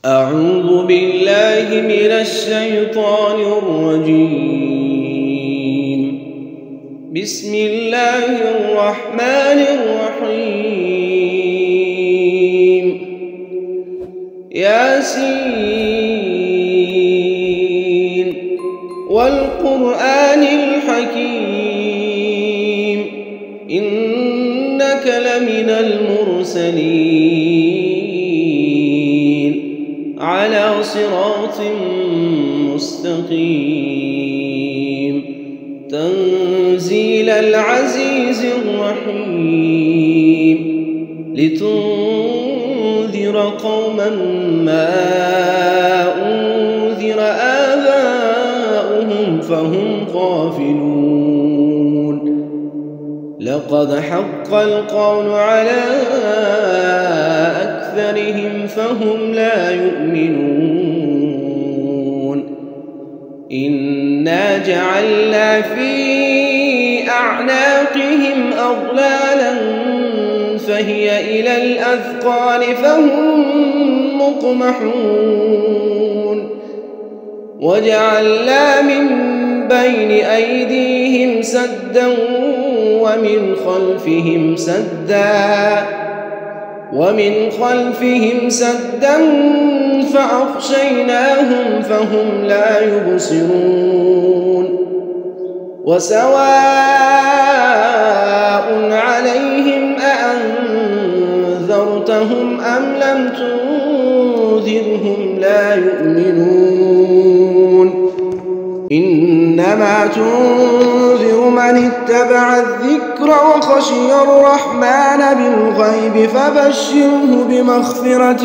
أعوذ بالله من الشيطان الرجيم. بسم الله الرحمن الرحيم. ياسين والقرآن الحكيم إنك لمن المرسلين على صراط مستقيم تنزيل العزيز الرحيم لتنذر قوما ما أنذر آباؤهم فهم غافلون. لقد حق القول على أكثرهم فهم لا يؤمنون. إنا جعلنا في أعناقهم أغلالا فهي إلى الأذقان فهم مقمحون. وجعلنا من بين أيديهم سدا ومن خلفهم سدا فأغشيناهم فهم لا يبصرون. وسواء عليهم أأنذرتهم أم لم تنذرهم لا يؤمنون. إنما تنذر من اتبع الذكر وخشي الرحمن بالغيب فبشره بمغفرة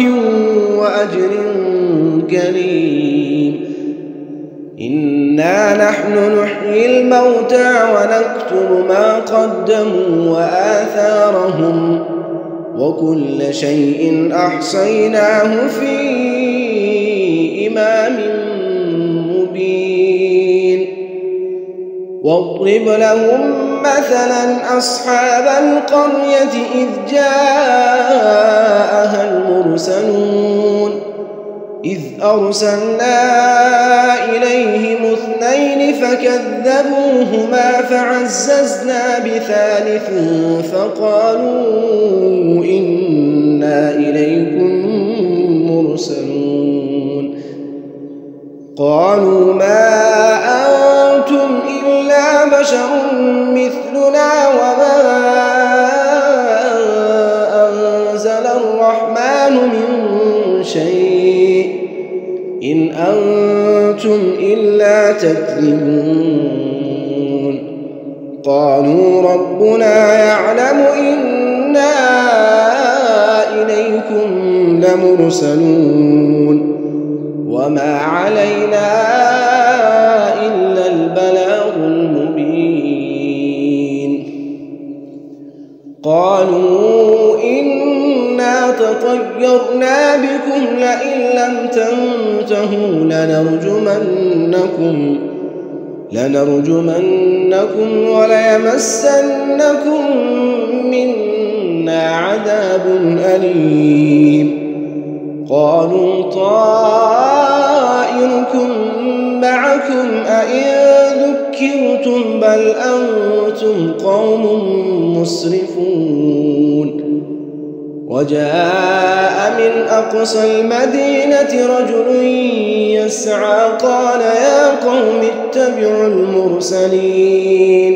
وأجر كريم. إنا نحن نحيي الموتى ونكتب ما قدموا وآثارهم وكل شيء أحصيناه في إمام مبين. واضرب لهم مثلا أصحاب القرية إذ جاءها المرسلون إذ أرسلنا إليهم 2 فكذبوهما فعززنا بثالث فقالوا إنا إليكم مرسلون. قالوا ما أنتم إلا بشر مثلنا وما أنزل الرحمن من شيء إن أنتم إلا تكذبون. قالوا ربنا يعلم إنا إليكم لمرسلون وما علينا إلا البلاغ المبين. قالوا إنا تطيرنا بكم لئن لم تنتهوا لنرجمنكم وليمسنكم منا عذاب أليم. قالوا طائركم معكم أئن ذكرتم بل أنتم قوم مسرفون. وجاء من أقصى المدينة رجل يسعى قال يا قوم اتبعوا المرسلين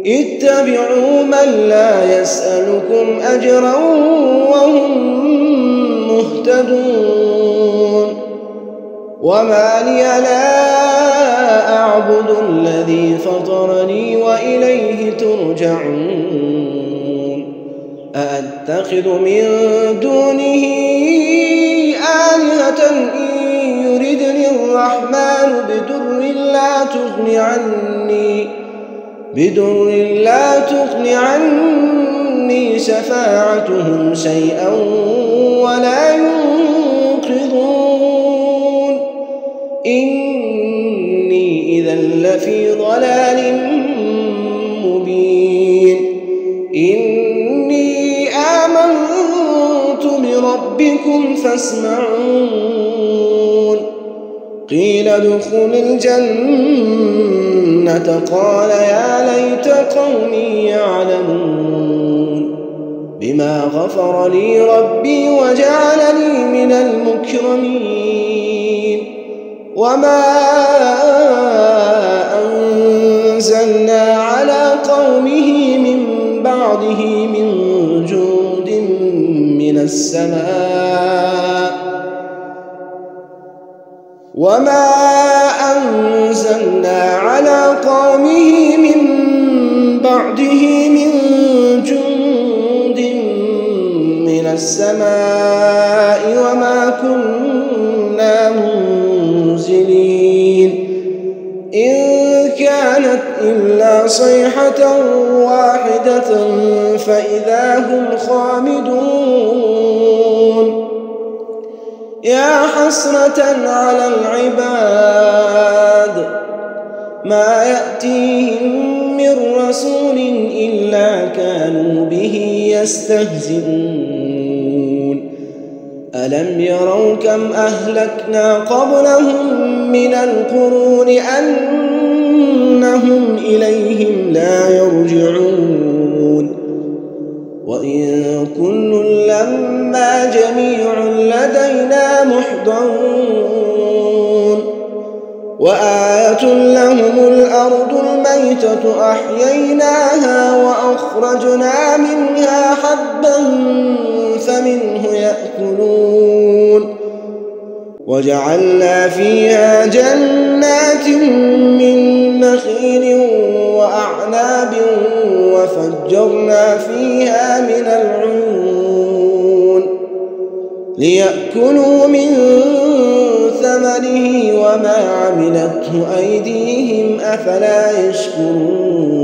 اتبعوا من لا يسألكم أجرا وهم مهتدون. وما لي لا أعبد الذي فطرني وإليه ترجعون. أأتخذ من دونه آلهة إن يردني الرحمن بدر لا تغن عني شفاعتهم شيئا ولا ينقذون. إني إذا لفي ضلال مبين. إني آمنت بربكم فاسمعون. قيل ادخل الجنة قال يا ليت قومي يعلمون بما غفر لي ربي وجعلني من المكرمين وما أنزلنا على قومه من بعده من جود من السماء وما أنزلنا على قومه من بعده من جند من السماء وما كنا منزلين إن كانت إلا صيحة واحدة فإذا هم خامدون يا حسرة على العباد ما يأتيهم من رسول إلا كانوا به يستهزئون ألم يروا كم أهلكنا قبلهم من القرون أنهم إليهم لا يرجعون وإن كل لما جميع لدينا محضرون وآية لهم الأرض الميتة أحييناها وأخرجنا منها حبا فمنه يأكلون وجعلنا فيها جنات من نخيل وأعناب وفجرنا فيها من العيون ليأكلوا من ثمره وما عملته أيديهم أفلا يشكرون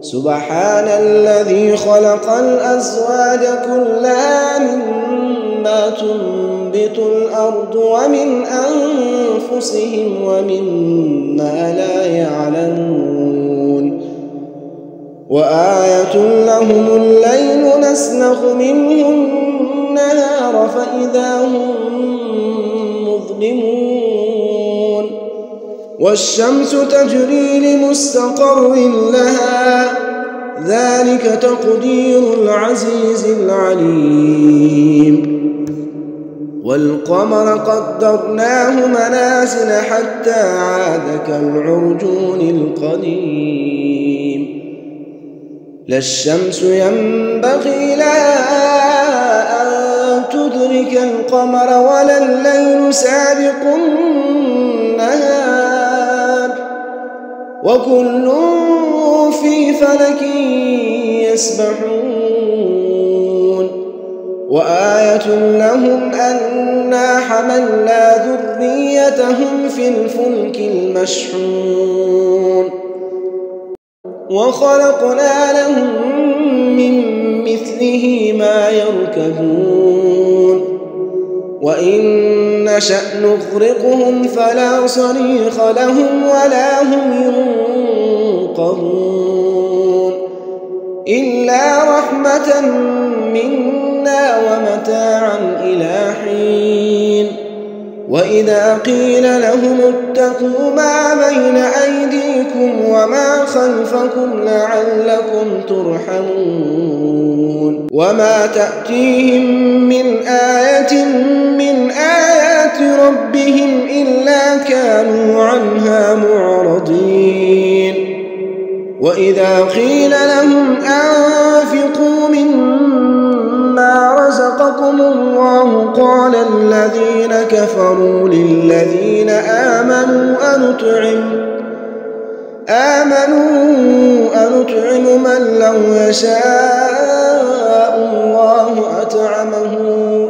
سبحان الذي خلق الأزواج كلها مما تنبت الأرض ومن أنفسهم ومما لا يعلمون وآية لهم الليل نسلخ منه النهار فإذا هم مظلمون والشمس تجري لمستقر لها ذلك تقدير العزيز العليم والقمر قدرناه منازل حتى عاد كالعرجون القديم لا الشمس ينبغي لها أن تدرك القمر ولا الليل سابق النهار وكل في فلك يسبحون وآية لهم أنا حملنا ذريتهم في الفلك المشحون وخلقنا لهم من مثله ما يركبون وإن نشأ نغرقهم فلا صريخ لهم ولا هم ينقذون إلا رحمة منا ومتاعا إلى حين وإذا قيل لهم اتقوا ما بين أيديكم وما خلفكم لعلكم ترحمون وما تأتيهم من آية من آيات ربهم إلا كانوا عنها معرضين وإذا قيل لهم أنفقوا مما رزقكم الله قال الذين كفروا للذين آمنوا أنطعم من لو يشاء الله أطعمه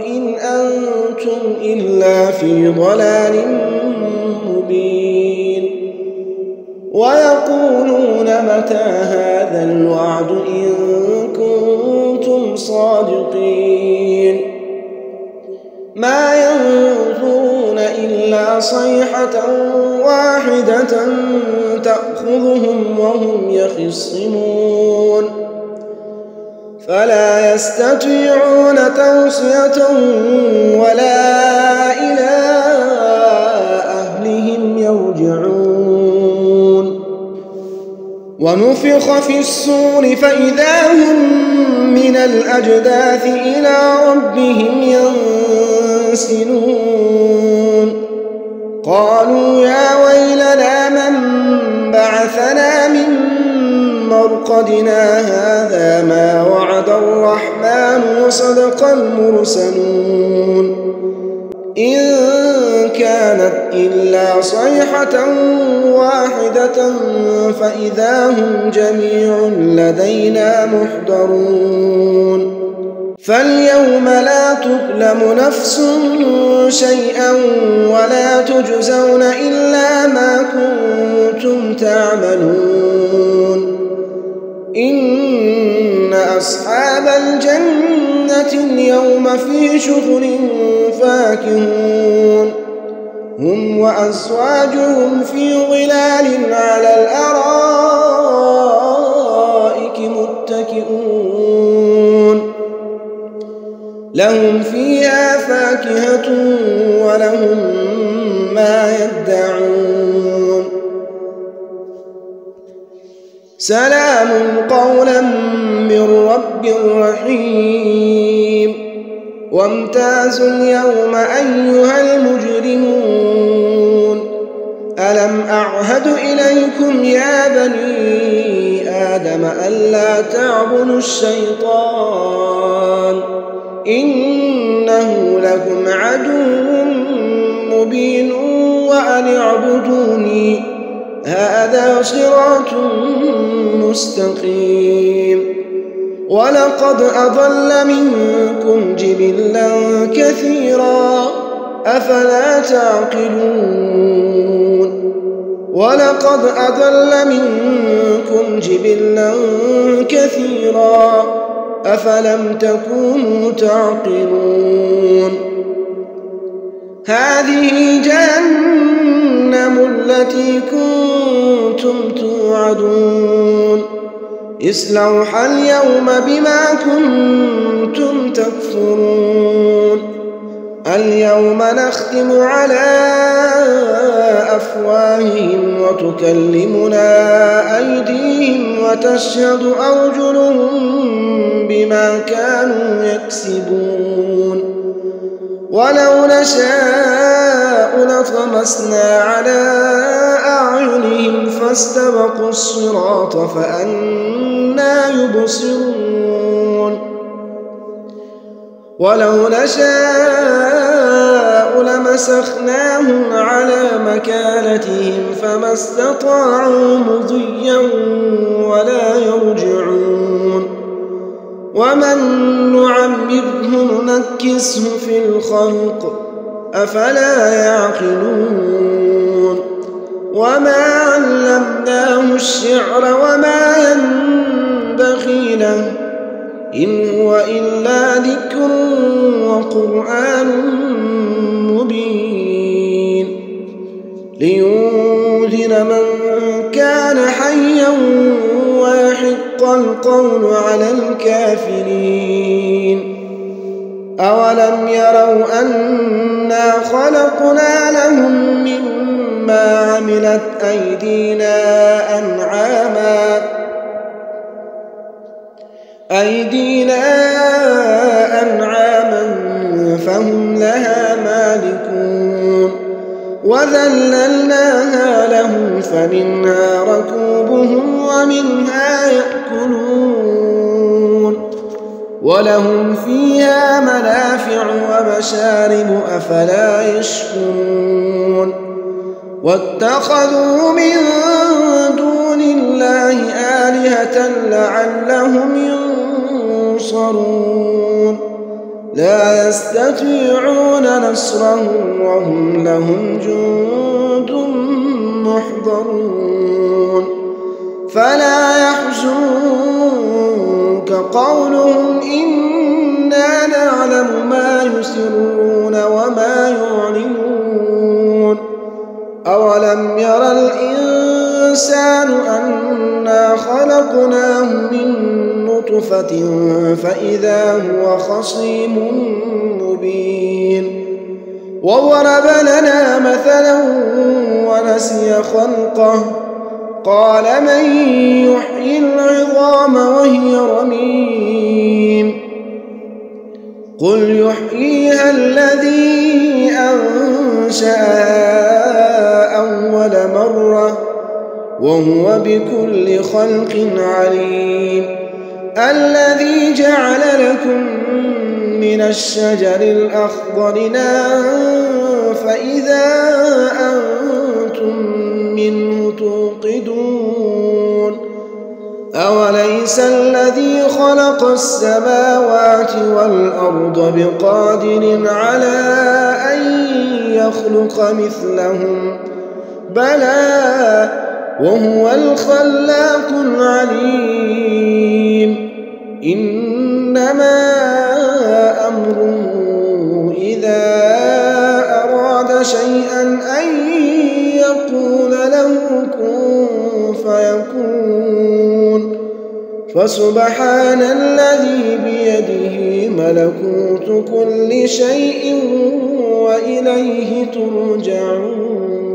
إن أنتم إلا في ضلال مبين ويقولون متى هذا الوعد إن كنتم صادقين ما ينظرون إلا صيحة واحدة تأخذهم وهم يخصمون فلا يستطيعون توصية ولا إلى ونفخ في الصور فإذا هم من الأجداث إلى ربهم ينسلون قالوا يا ويلنا من بعثنا من مرقدنا هذا ما وعد الرحمن وصدق المرسلون إن كانت إلا صيحة واحدة فإذا هم جميع لدينا محضرون فاليوم لا تظلم نفس شيئا ولا تجزون إلا ما كنتم تعملون إن أصحاب الجنة اليوم في شغل فاكهون هم وأزواجهم في ظلال على الأرائك متكئون لهم فيها فاكهة ولهم ما يدعون سلام قولا من رب رحيم وامتازوا اليوم أيها المجرمون ألم أعهد إليكم يا بني آدم ألا تعبدوا الشيطان إنه لكم عدو مبين وأن اعبدوني هذا صراط مستقيم ولقد أضل منكم جبلا كثيرا أفلا تعقلون ولقد أضل منكم جبلا كثيرا أفلم تكونوا تعقلون هذه جهنم التي كنتم توعدون اصلوها اليوم بما كنتم تكفرون اليوم نختم على أفواههم وتكلمنا أيديهم وتشهد أرجلهم بما كانوا يكسبون ولو نشاء لطمسنا على أعينهم فاستبقوا الصراط فأنى يبصرون ولو نشاء لمسخناهم على مكانتهم فما استطاعوا مضيا ولا يرجعون ومن نعمره ننكسه في الخلق أفلا يعقلون وما علمناه الشعر وما ينبغي له إن هو إلا ذكر وقرآن مبين لينذر من كان حيا ويحق القول على الكافرين أولم يروا أنا خلقنا لهم مما عملت أيدينا أنعاما فهم لها مالكون وذللناها لهم فمنها ركوبهم ومنها يأكلون ولهم فيها منافع ومشارب أفلا يشكرون واتخذوا من دون الله آلهة لعلهم ينصرون لا يستطيعون نصرهم وهم لهم جند محضرون فلا يحزنك قولهم إنا نعلم ما يسرون وما يعلنون أولم يرى الإنسان أنا خلقناه من نطفة فإذا هو خصيم مبين وضرب لنا مثلا ونسي خلقه قال من يحيي العظام وهي رميم قل يحييها الذي أنشأها أول مرة وهو بكل خلق عليم الذي جعل لكم من الشجر الأخضر نارا فإذا أنتم منه توقدون أوليس الذي خلق السماوات والأرض بقادر على أن يخلق مثلهم بلى وهو الخلاق العليم إنما أمره إذا أراد شيئا أن يقول له كن فيكون فسبحان الذي بيده ملكوت كل شيء وإليه ترجعون